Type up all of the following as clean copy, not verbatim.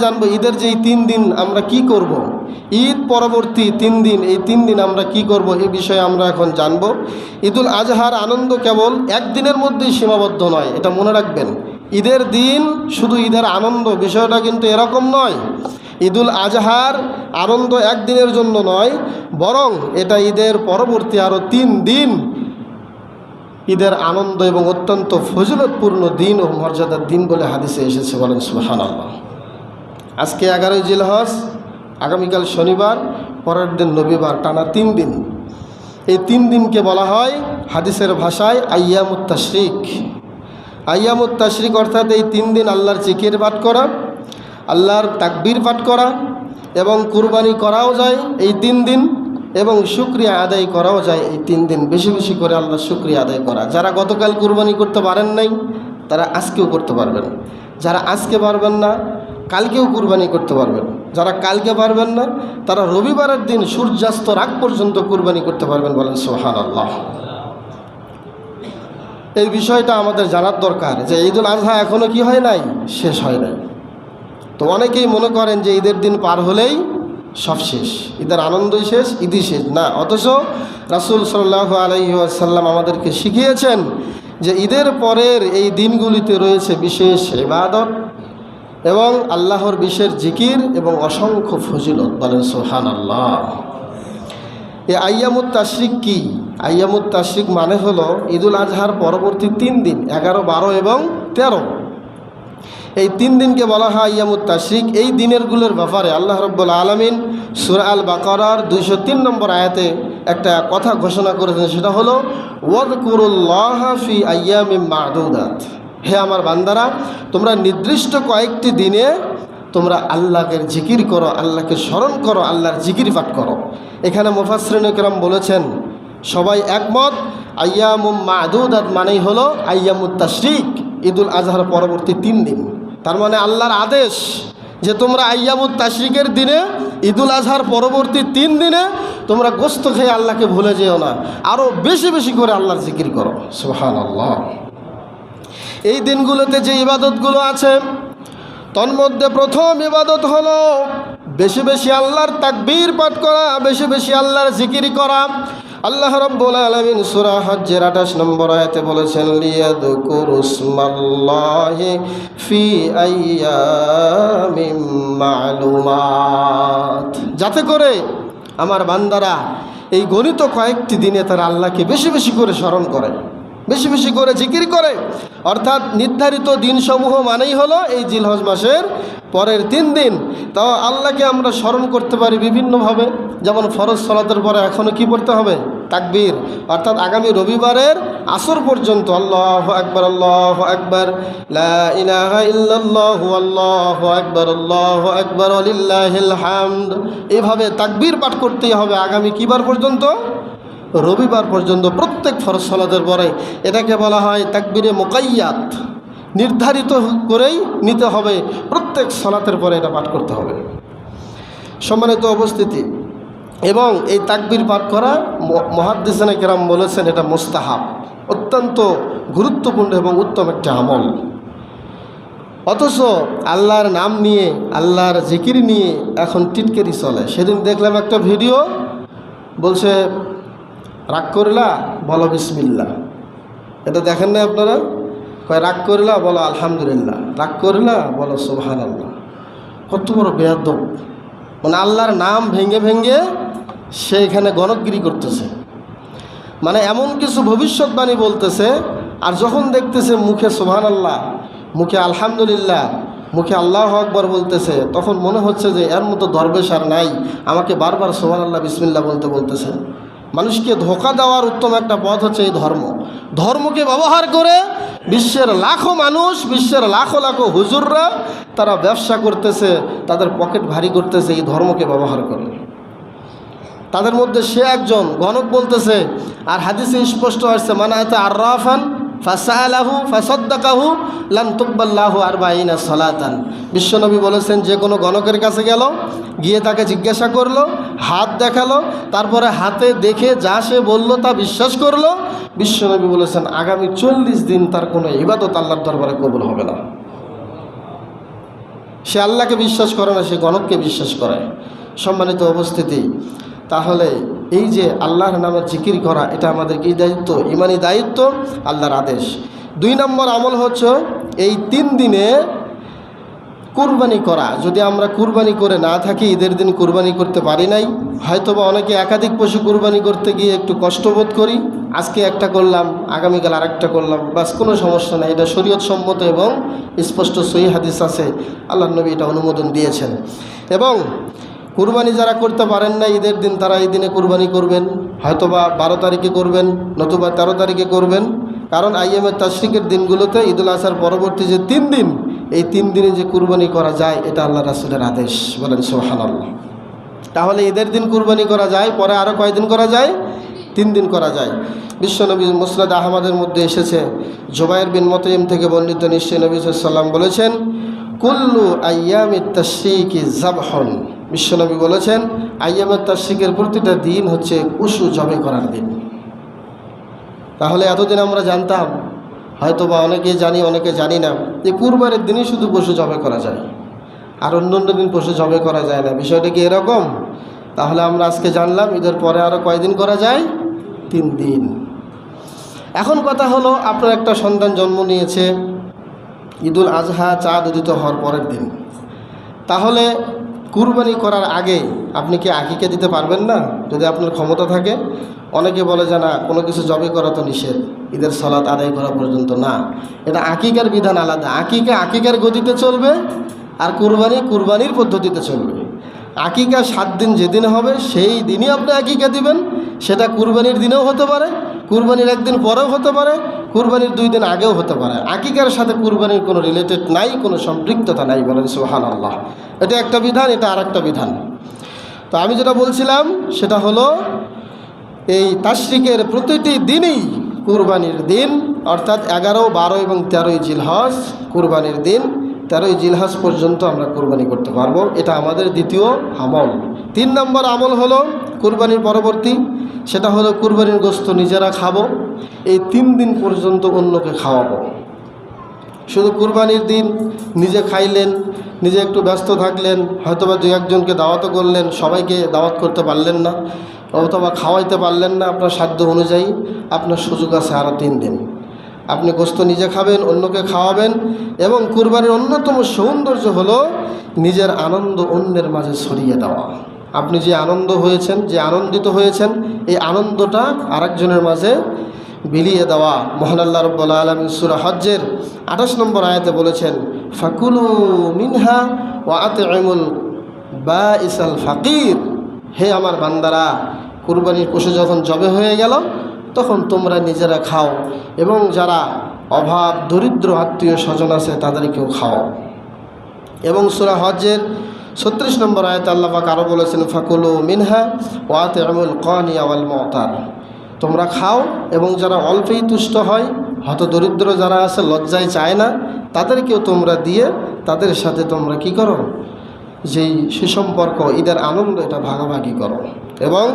জানবো ঈদের যে এই 3 দিন আমরা কি করব। ঈদ পরবর্তী 3 দিন, এই 3 দিন আমরা কি করব এই বিষয়ে আমরা এখন জানব। ঈদুল আজহার আনন্দ কেবল একদিনের মধ্যেই সীমাবদ্ধ নয়, এটা মনে রাখবেন। ঈদের দিন শুধু ঈদের আনন্দ, বিষয়টা কিন্তু এরকম নয়। ঈদুল আজহার আনন্দ একদিনের জন্য নয়, বরং এটা ঈদের পরবর্তী আরও 3 দিন ঈদের আনন্দ এবং অত্যন্ত ফজিলতপূর্ণ দিন ও মর্যাদার দিন বলে হাদিসে এসেছে। বলেন সুবহানাল্লাহ। আজকে 11ই জিলহজ, আগামীকাল শনিবার, পরের দিন রবিবার, টানা 3 দিন। এই 3 দিনকে বলা হয় হাদিসের ভাষায় আইয়ামুত তাশরিক। আইয়ামুত তাশরিক অর্থাৎ এই 3 দিন আল্লাহর জিকির পাঠ করা, আল্লাহর তাকবীর পাঠ করা এবং কুরবানি করাও যায় এই 3 দিন, এবং শুকরিয়া আদায় করাও যায় এই 3 দিন। বেশি বেশি করে আল্লাহর শুকরিয়া আদায় করা। যারা গতকাল কুরবানি করতে পারেন নাই তারা আজকেও করতে পারবেন, যারা আজকে পারবেন না কালকেও কুরবানি করতে পারবেন, যারা কালকে পারবেন না তারা রবিবারের দিন সূর্যাস্তর আগ পর্যন্ত কুরবানি করতে পারবেন। বলেন সুবহানাল্লাহ। এই বিষয়টা আমাদের জানার দরকার যে ঈদুল আজহা এখনও কি হয় নাই, শেষ হয় নাই। তো অনেকেই মনে করেন যে ঈদের দিন পার হলেই সব শেষ, ঈদের আনন্দই শেষ, ঈদই শেষ না। অথচ রাসূল সাল্লাল্লাহু আলাইহি ওয়াসাল্লাম আমাদেরকে শিখিয়েছেন যে ঈদের পরের এই দিনগুলিতে রয়েছে বিশেষ ইবাদত এবং আল্লাহর বিশেষ জিকির এবং অসংখ্য ফজিলত। বলেন সুবহানাল্লাহ। এই আইয়ামুত তাশরিক কি? আইয়ামুত তাশরিক মানে হলো ঈদুল আজহার পরবর্তী 3 দিন, 11, 12 এবং 13। এই 3 দিনকে বলা হয় আইয়ামুত তাশরিক। এই দিনেরগুলোর ব্যাপারে আল্লাহ রাব্বুল আলামিন সূরা আল বাকারার 203 নম্বর আয়াতে একটা কথা ঘোষণা করেছেন, সেটা হলো ওয়াযকুরুল্লাহা ফি আইয়ামিম মা'দুদাত। হে আমার বান্দারা, তোমরা নির্দিষ্ট কয়েকটি দিনে তোমরা আল্লাহকে জিকির করো, আল্লাহকে স্মরণ করো, আল্লাহর জিকির পাঠ করো। এখানে মুফাসসিরিনে কেরাম বলেছেন, সবাই একমত, আইয়ামুম মা'দুদাত মানেই হলো আইয়ামুত তাশরিক, ঈদুল আজহার পরবর্তী 3 দিন। তার মানে আল্লাহর আদেশ যে তোমরা আইয়ামুত তাশরিকের দিনে, ঈদুল আজহার পরবর্তী 3 দিনে তোমরা গোশত খেয়ে আল্লাহকে ভুলে যেও না, আরও বেশি বেশি করে আল্লাহর জিকির করো। সুবহানাল্লাহ। এই দিনগুলোতে যে ইবাদতগুলো আছে তন্মধ্যে প্রথম ইবাদত হলো বেশি বেশি আল্লাহর তাকবীর পাঠ করা, বেশি বেশি আল্লাহর জিকির করা। আল্লাহ রাব্বুল আলামিন সূরা হজ্জের 28 নম্বর আয়াতে বলেছেন, লিয়াযকুরুসমাল্লাহি ফি আইয়ামিম মা'লুমাত, যাতে করে আমার বান্দারা এই গণিত কয়েকটি দিনে তারা আল্লাহকে বেশি বেশি করে স্মরণ করে, বেশি বেশি করে জিকির করে। অর্থাৎ নির্ধারিত দিনসমূহ মানেই হলো এই জিলহজ মাসের পরের 3 দিন। তাও আল্লাহকে আমরা স্মরণ করতে পারি বিভিন্নভাবে, যেমন ফরজ সালাতের পরে এখনও কি পড়তে হবে? তাকবীর। অর্থাৎ আগামী রবিবারের আসর পর্যন্ত আল্লাহু আকবার, আল্লাহু আকবার, লা ইলাহা ইল্লাল্লাহু, আল্লাহু আকবার ওয়ালিল্লাহিল হামদ, এভাবে তাকবীর পাঠ করতেই হবে আগামী কিবার পর্যন্ত? রবিবার পর্যন্ত, প্রত্যেক ফরজ সালাতের পরে। এটাকে বলা হয় তাকবীরে মুকাইয়াত, নির্ধারিত করেই নিতে হবে, প্রত্যেক সালাতের পরে এটা পাঠ করতে হবে। সম্মানিত উপস্থিতি, এবং এই তাকবীর পাঠ করা মুহাদ্দিসিনে কেরাম বলেছেন এটা মুস্তাহাব, অত্যন্ত গুরুত্বপূর্ণ এবং উত্তম একটা আমল। অথচ আল্লাহর নাম নিয়ে, আল্লাহর জিকির নিয়ে এখন টিটকেরি চলে। সেদিন দেখলাম একটা ভিডিও, বলছে রাগ করলা বলো বিসমিল্লাহ। এটা দেখেন না আপনারা? কয় রাগ করলা বলো আলহামদুলিল্লাহ, রাগ করলা বলো সুবহানাল্লাহ। কত বড় বেয়াদব! মানে আল্লাহর নাম ভেঙে ভেঙে সে এখানে গণতগিরি করতেছে, মানে এমন কিছু ভবিষ্যৎবাণী বলতেছে। আর যখন দেখতেছে মুখে সুবহানাল্লাহ, মুখে আলহামদুলিল্লাহ, মুখে আল্লাহু আকবার বলতেছে, তখন মনে হচ্ছে যে এর মতো দরবেশ আর নাই, আমাকে বারবার সুবহানাল্লাহ বিসমিল্লাহ বলতে বলতেছে। মানুষকে ধোঁকা দেওয়ার উত্তম একটা পথ হচ্ছে এই ধর্ম। ধর্মকে ব্যবহার করে বিশ্বের লাখো মানুষ, বিশ্বের লাখো লাখো হুজুররা তারা ব্যবসা করতেছে, তাদের পকেট ভারী করতেছে এই ধর্মকে ব্যবহার করে। তাদের মধ্যে সে একজন গণক বলতেছে, আর হাদিসে স্পষ্ট আসছে, মান আতা আররাফান ফাসালাহু ফাসাদ্দাকাহু লান তুকবাল্লাহু 40 সালাতান। বিশ্বনবী বলেছেন, যে কোনো গণকের কাছে গেল, গিয়ে তাকে জিজ্ঞাসা করলো, হাত দেখালো, তারপরে হাতে দেখে যা সে বলল তা বিশ্বাস করলো, বিশ্বনবী বলেছেন আগামী 40 দিন তার কোনো ইবাদত আল্লাহর দরবারে কবুল হবে না। সে আল্লাহকে বিশ্বাস করে না, সে গণককে বিশ্বাস করে। সম্মানিত উপস্থিতি, তাহলে এই যে আল্লাহর নামের জিকির করা, এটা আমাদের কি দায়িত্ব? ইমানি দায়িত্ব, আল্লাহর আদেশ। 2 নম্বর আমল হচ্ছে এই 3 দিনে কুরবানি করা। যদি আমরা কুরবানি করে না থাকি, ঈদের দিন কুরবানি করতে পারি নাই, হয়তোবা অনেকে একাধিক পশু কুরবানি করতে গিয়ে একটু কষ্টবোধ করি, আজকে একটা করলাম, আগামীকাল আরেকটা করলাম, বাস কোনো সমস্যা নেই। এটা শরীয়ত সম্মত এবং স্পষ্ট সহিহ হাদিস আছে, আল্লাহর নবী এটা অনুমোদন দিয়েছেন। এবং কুরবানি যারা করতে পারেন না ঈদের দিন, তারা এই দিনে কুরবানি করবেন, হয়তোবা 12 তারিখে করবেন, নতুবা 13 তারিখে করবেন। কারণ আইয়ামে তাশরিকের দিনগুলোতে, ঈদুল আজহার পরবর্তী যে 3 দিন, এই 3 দিনে যে কুরবানি করা যায়, এটা আল্লাহ রাসূলের আদেশ। বলেন সুবহানাল্লাহ। তাহলে ঈদের দিন কুরবানি করা যায়, পরে আরও কয়দিন করা যায়? 3 দিন করা যায়। বিশ্বনবী মুসনাদ আহমদের মধ্যে এসেছে, জুবাইর বিন মুতঈম থেকে বর্ণিত, নিশ্চয় নবী সাল্লাল্লাহু আলাইহি ওয়াসাল্লাম বলেছেন, কুল্লু আইয়ামিত তাশরিকি যাবহুন। বিশ্বনবী বলেছেন, আইয়ামে তাশরিকের প্রতিটা দিন হচ্ছে পশু জবাই করার দিন। তাহলে এতদিন আমরা জানতাম, হয়তোবা অনেকে জানি অনেকে জানি না, যে কুরবানির দিনই শুধু পশু জবাই করা যায়, আর অন্য দিন পশু জবাই করা যায় না। বিষয়টা কি এরকম? তাহলে আমরা আজকে জানলাম ঈদের পরে আরও কয়দিন করা যায়? 3 দিন। এখন কথা হলো, আপনার একটা সন্তান জন্ম নিয়েছে ঈদুল আজহা চাঁদ উদিত হওয়ার পরের দিন, তাহলে কুরবানি করার আগে আপনি কি আকিকা দিতে পারবেন না যদি আপনার ক্ষমতা থাকে? অনেকে বলে যে না, কোনো কিছু জবাই করা তো নিষেধ, ঈদের সালাত আদায় করা পর্যন্ত না। এটা আকিকার বিধান আলাদা। আকিকা আকিকার গতিতে চলবে, আর কুরবানি কুরবানির পদ্ধতিতে চলবে। আকিকা 7 দিন যেদিন হবে সেই দিনই আপনি আকিকা দিবেন। সেটা কুরবানির দিনেও হতে পারে, কুরবানির 1 দিন পরেও হতে পারে, কুরবানির 2 দিন আগেও হতে পারে। আকিকার সাথে কুরবানির কোনো রিলেটেড নাই, কোনো সম্পৃক্ততা নাই। বলেন সুবহানাল্লাহ। এটা একটা বিধান, এটা আর একটা বিধান। তো আমি যেটা বলছিলাম সেটা হলো, এই তাশরিকের প্রতিটি দিনই কুরবানির দিন, অর্থাৎ 11, 12 এবং 13ই জিলহজ কুরবানির দিন। 13ই জিলহজ পর্যন্ত আমরা কুরবানি করতে পারবো। এটা আমাদের দ্বিতীয় আমল। 3 নম্বর আমল হলো কুরবানির পরবর্তী, সেটা হলো কুরবানির গোশত নিজেরা খাবো। এই 3 দিন পর্যন্ত অন্যকে খাওয়াবো। শুধু কুরবানির দিন নিজে খাইলেন, নিজে একটু ব্যস্ত থাকলেন, হয়তোবা 2-1 জনকে দাওয়াতও করলেন, সবাইকে দাওয়াত করতে পারলেন না, অথবা খাওয়াইতে পারলেন না আপনার সাধ্য অনুযায়ী, আপনার সুযোগ আছে আরও 3 দিন। আপনি গোশত নিজে খাবেন, অন্যকে খাওয়াবেন। এবং কুরবানির অন্যতম সৌন্দর্য হলো নিজের আনন্দ অন্যের মাঝে ছড়িয়ে দেওয়া। আপনি যে আনন্দ হয়েছেন, যে আনন্দিত হয়েছেন, এই আনন্দটা আরেকজনের মাঝে বিলিয়ে দেওয়া। মহান আল্লাহ রাব্বুল আলামিন সূরা হজ্জের 28 নম্বর আয়াতে বলেছেন, ফাকুলু মিনহা ওয়া আত'ইমুল বাঈসাল ফাকির। হে আমার বান্দারা, কুরবানির পশু যখন জবে হয়ে গেল, তখন তোমরা নিজেরা খাও এবং যারা অভাব দরিদ্র আত্মীয় স্বজন আছে তাদেরকেও খাও। এবং সূরা হজ্জের 36 নম্বর আয়াতে আল্লাহ পাক আরও বলেছেন, ফাকুলু মিনহা ওয়া আত'ইমুল কানিয়া ওয়াল মু'তার। তোমরা খাও এবং যারা অল্পেই তুষ্ট হয়, হয়তো দরিদ্র যারা আছে, লজ্জায় চায় না, তাদেরকেও তোমরা দিয়ে তাদের সাথে তোমরা কি করো? যেই সুসম্পর্ক, ঈদের আনন্দ, এটা ভাগাভাগি করো। এবং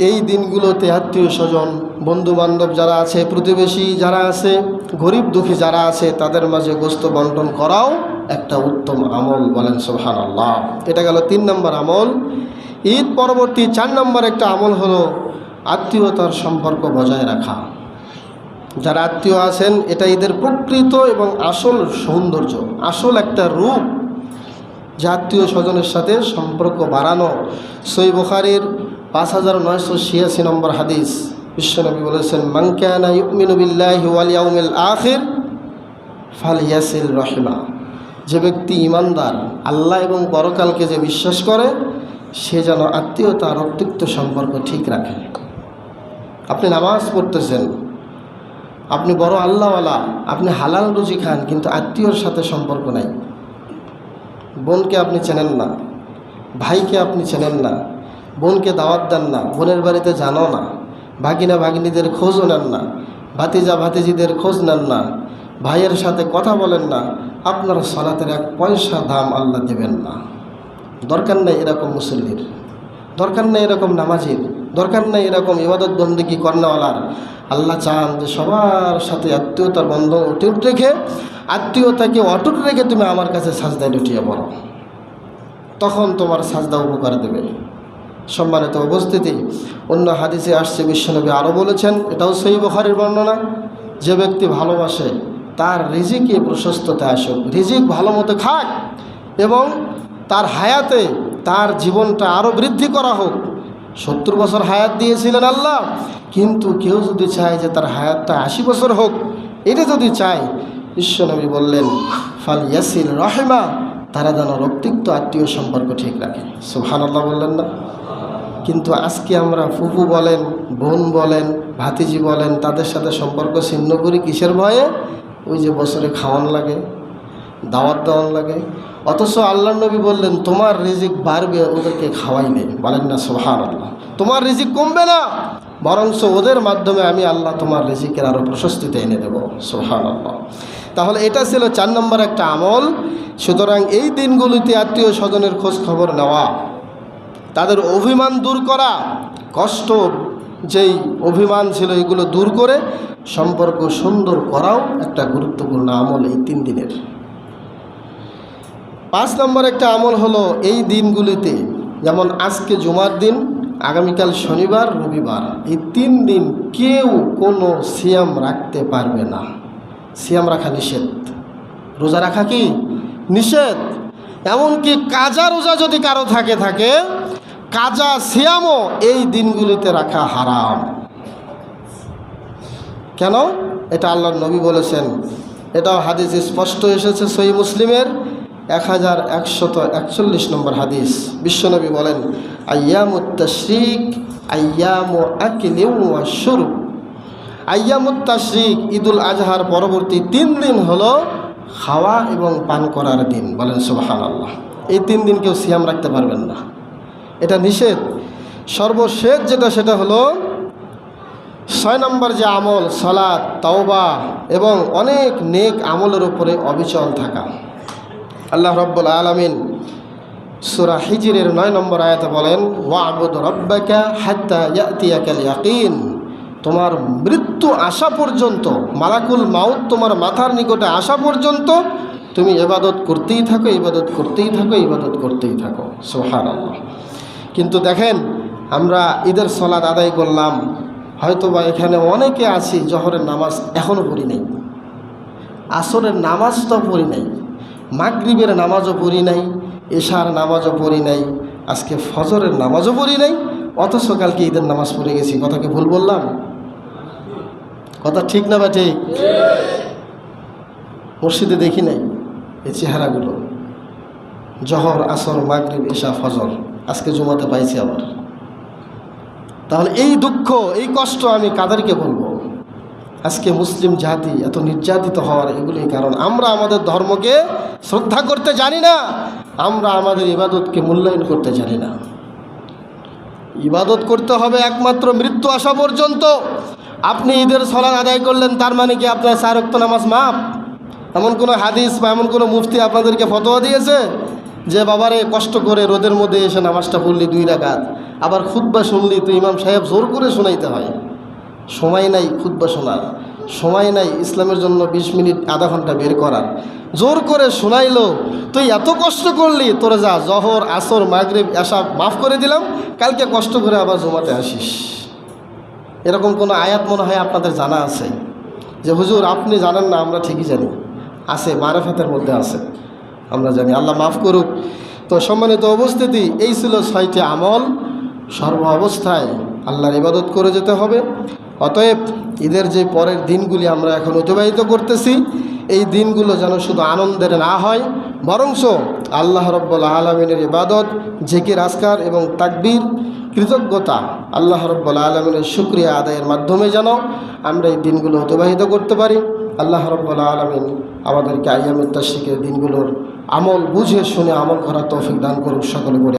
এই দিনগুলোতে আত্মীয় স্বজন, বন্ধুবান্ধব যারা আছে, প্রতিবেশী যারা আছে, গরিব দুঃখী যারা আছে, তাদের মাঝে গোশত বন্টন করাও একটা উত্তম আমল। বলেন সুবহানাল্লাহ। এটা গেল 3 নম্বর আমল। ঈদ পরবর্তী 4 নম্বর একটা আমল হলো আত্মীয়তার সম্পর্ক বজায় রাখা। যারা আত্মীয় আছেন, এটা ঈদের প্রকৃত এবং আসল সৌন্দর্য, আসল একটা রূপ, যে আত্মীয় স্বজনের সাথে সম্পর্ক বাড়ানো। সহিহ বুখারীর 5986 নম্বর হাদিস, বিশ্বনবী বলেছেন, মান কানা ইউমিনু বিল্লাহি ওয়াল ইয়াউমিল আখির ফালইয়াসিল রাহিমা। যে ব্যক্তি ইমানদার, আল্লাহ এবং পরকালকে যে বিশ্বাস করে, সে যেন আত্মীয়তা, রক্তিক্ত সম্পর্ক ঠিক রাখে। আপনি নামাজ পড়তেছেন, আপনি বড় আল্লাহওয়ালা, আপনি হালাল রুজি খান, কিন্তু আত্মীয়র সাথে সম্পর্ক নাই। বোনকে আপনি চেনেন না, ভাইকে আপনি চেনেন না, বোনকে দাওয়াত দেন না, বোনের বাড়িতে জানো না, ভাগিনা ভাগিনীদের খোঁজও নেন না, ভাতিজা ভাতিজিদের খোঁজ নেন না, ভাইয়ের সাথে কথা বলেন না, আপনার সালাতের 1 পয়সা দাম আল্লাহ দেবেন না। দরকার নেই এরকম মুসল্লির, দরকার নেই এরকম নামাজির, দরকার নেই এরকম ইবাদত বন্দেগী কর্নাওয়ালার। আল্লাহ চান যে সবার সাথে আত্মীয়তার বন্ধন অটুট রেখে, আত্মীয়তাকে অটুট রেখে তুমি আমার কাছে সাজদায় লুটিয়ে পড়ো, তখন তোমার সাজদা উপকার দেবে। সম্মানিত উপস্থিতি, অন্য হাদিসে আসছে, বিশ্বনবী আরও বলেছেন, এটাও সহিহ বুখারীর বর্ণনা, যে ব্যক্তি ভালোবাসে তার রিজিকে প্রশস্ততা আসুক, রিজিক ভালো মতো খাক এবং তার হায়াতে তার জীবনটা আরও বৃদ্ধি করা হোক। 70 বছর হায়াত দিয়েছিলেন আল্লাহ, কিন্তু কেউ যদি চায় যে তার হায়াতটা 80 বছর হোক, এটা যদি চায়, বিশ্বনবী বললেন ফাল ইয়াসিল রহিমা, তারা যেন রক্তিক্ত আত্মীয় সম্পর্ক ঠিক রাখে। সুবহানাল্লাহ বললেন না? কিন্তু আজকে আমরা ফুফু বলেন, বোন বলেন, ভাতিজি বলেন, তাদের সাথে সম্পর্ক ছিন্ন করি কিসের ভয়ে? ওই যে বছরে খাওয়ান লাগে, দাওয়াত দেওয়ান লাগে। অথচ আল্লাহর নবী বললেন তোমার রিজিক বাড়বে ওদেরকে খাওয়াইলে। বলেন না সুবহানাল্লাহ? তোমার রিজিক কমবে না, বরঞ্চ ওদের মাধ্যমে আমি আল্লাহ তোমার রিজিকের আরও প্রশস্তিতে এনে দেব। সুবহানাল্লাহ। তাহলে এটা ছিল 4 নম্বর একটা আমল। সুতরাং এই দিনগুলিতে আত্মীয় স্বজনের খোঁজ খবর নেওয়া, তাদের অভিমান দূর করা, কষ্ট যেই অভিমান ছিল এগুলো দূর করে সম্পর্ক সুন্দর করাও একটা গুরুত্বপূর্ণ আমল এই 3 দিনের। 5 নম্বর একটা আমল হলো এই দিনগুলিতে, যেমন আজকে জুমার দিন, আগামীকাল শনিবার, রবিবার, এই 3 দিন কেউ কোনো সিয়াম রাখতে পারবে না। সিয়াম রাখা নিষেধ, রোজা রাখা কি নিষেধ। এমনকি কাজা রোজা যদি কারো থাকে কাজা সিয়ামও এই দিনগুলিতে রাখা হারাম। কেন? এটা আল্লাহর নবী বলেছেন, এটাও হাদিস স্পষ্ট এসেছে সহিহ মুসলিমের 1141 নম্বর হাদিস। বিশ্বনবী বলেন আইয়ামুত তাশরিক আইয়ামু আকলিন ওয়া শুরব। আইয়ামুত তাশরিক, ঈদুল আজহার পরবর্তী 3 দিন হলো খাওয়া এবং পান করার দিন। বলেন সুবহানাল্লাহ। এই 3 দিন কেউ সিয়াম রাখতে পারবেন না, এটা নিষেধ। সর্বশেষ যেটা, সেটা হলো 6 নম্বর যে আমল, সালাত, তাওবা এবং অনেক নেক আমলের উপরে অবিচল থাকা। আল্লাহ রাব্বুল আলামিন সূরা হিজরের 9 নম্বর আয়াতে বলেন ওয়া'বুদ রাব্বাকা হাত্তা ইয়াতিয়াকাল ইয়াকিন। তোমার মৃত্যু আসা পর্যন্ত, মালাকুল মাউত তোমার মাথার নিকটে আসা পর্যন্ত তুমি ইবাদত করতেই থাকো, ইবাদত করতেই থাকো, ইবাদত করতেই থাকো। সুবহানাল্লাহ। কিন্তু দেখেন, আমরা ঈদের সালাত আদায় করলাম, হয়তোবা এখানে অনেকে আছি জোহরের নামাজ এখনও পড়ি নাই, আসরের নামাজটাও পড়ি নাই, মাগরিবের নামাজও পড়ি নাই, এশার নামাজও পড়ি নাই, আজকে ফজরের নামাজও পড়ি নাই, অথচ কালকে ঈদের নামাজ পড়ে গেছি। কথা কি ভুল বললাম? কথা ঠিক না বা ঠিক? মসজিদে দেখি নাই এই চেহারাগুলো, জোহর, আসর, মাগরিব, এশা, ফজর, আজকে জুমাতে পাইছি আবার। তাহলে এই দুঃখ, এই কষ্ট আমি কাদেরকে বলবো? আজকে মুসলিম জাতি এত নির্যাতিত হওয়ার এগুলোই কারণ। আমরা আমাদের ধর্মকে শ্রদ্ধা করতে জানি না, আমরা আমাদের ইবাদতকে মূল্যায়ন করতে জানি না। ইবাদত করতে হবে একমাত্র মৃত্যু আসা পর্যন্ত। আপনি ঈদের সালাত আদায় করলেন, তার মানে কি আপনার 4 ওয়াক্ত নামাজ মাপ? এমন কোনো হাদিস বা এমন কোনো মুফতি আপনাদেরকে ফতোয়া দিয়েছে যে বাবারে কষ্ট করে রোদের মধ্যে এসে নামাজটা পড়লি 2 রাকাত, আবার খুতবা শুনলি তো ইমাম সাহেব জোর করে শোনাইতে হয়? সময় নাই খুতবা শোনার, সময় নাই ইসলামের জন্য 20 মিনিট আধা ঘন্টা বের করার, জোর করে শোনাইলো, তুই এত কষ্ট করলি, তোর যা জহর, আসর, মাগরিব, এশা মাফ করে দিলাম, কালকে কষ্ট করে আবার জমাতে আসিস। এরকম কোনো আয়াত মনে হয় আপনাদের জানা আছে যে হুজুর আপনি জানেন না, আমরা ঠিকই জানি, আছে, মারেফাতের মধ্যে আছে, আমরা জানি। আল্লাহ মাফ করুক। তো সম্মানিত উপস্থিতি, এই ছিল 6টি আমল। সর্ব অবস্থায় আল্লাহর ইবাদত করে যেতে হবে। অতএব ঈদের যে পরের দিনগুলি আমরা এখন অতিবাহিত করতেছি, এই দিনগুলো যেন শুধু আনন্দের না হয়, বরঞ্চ আল্লাহ রাব্বুল আলামিনের ইবাদত, জিকির, আজকার এবং তাকবীর, কৃতজ্ঞতা, আল্লাহ রাব্বুল আলামিনের শুকরিয়া আদায়ের মাধ্যমে যেন আমরা এই দিনগুলো অতিবাহিত করতে পারি। আল্লাহ রাব্বুল আলামিন আমাদেরকে আইয়ামুত তাশরিকের দিনগুলোর আমল বুঝে শুনে আমল করার তৌফিক দান করুক সকলে করে।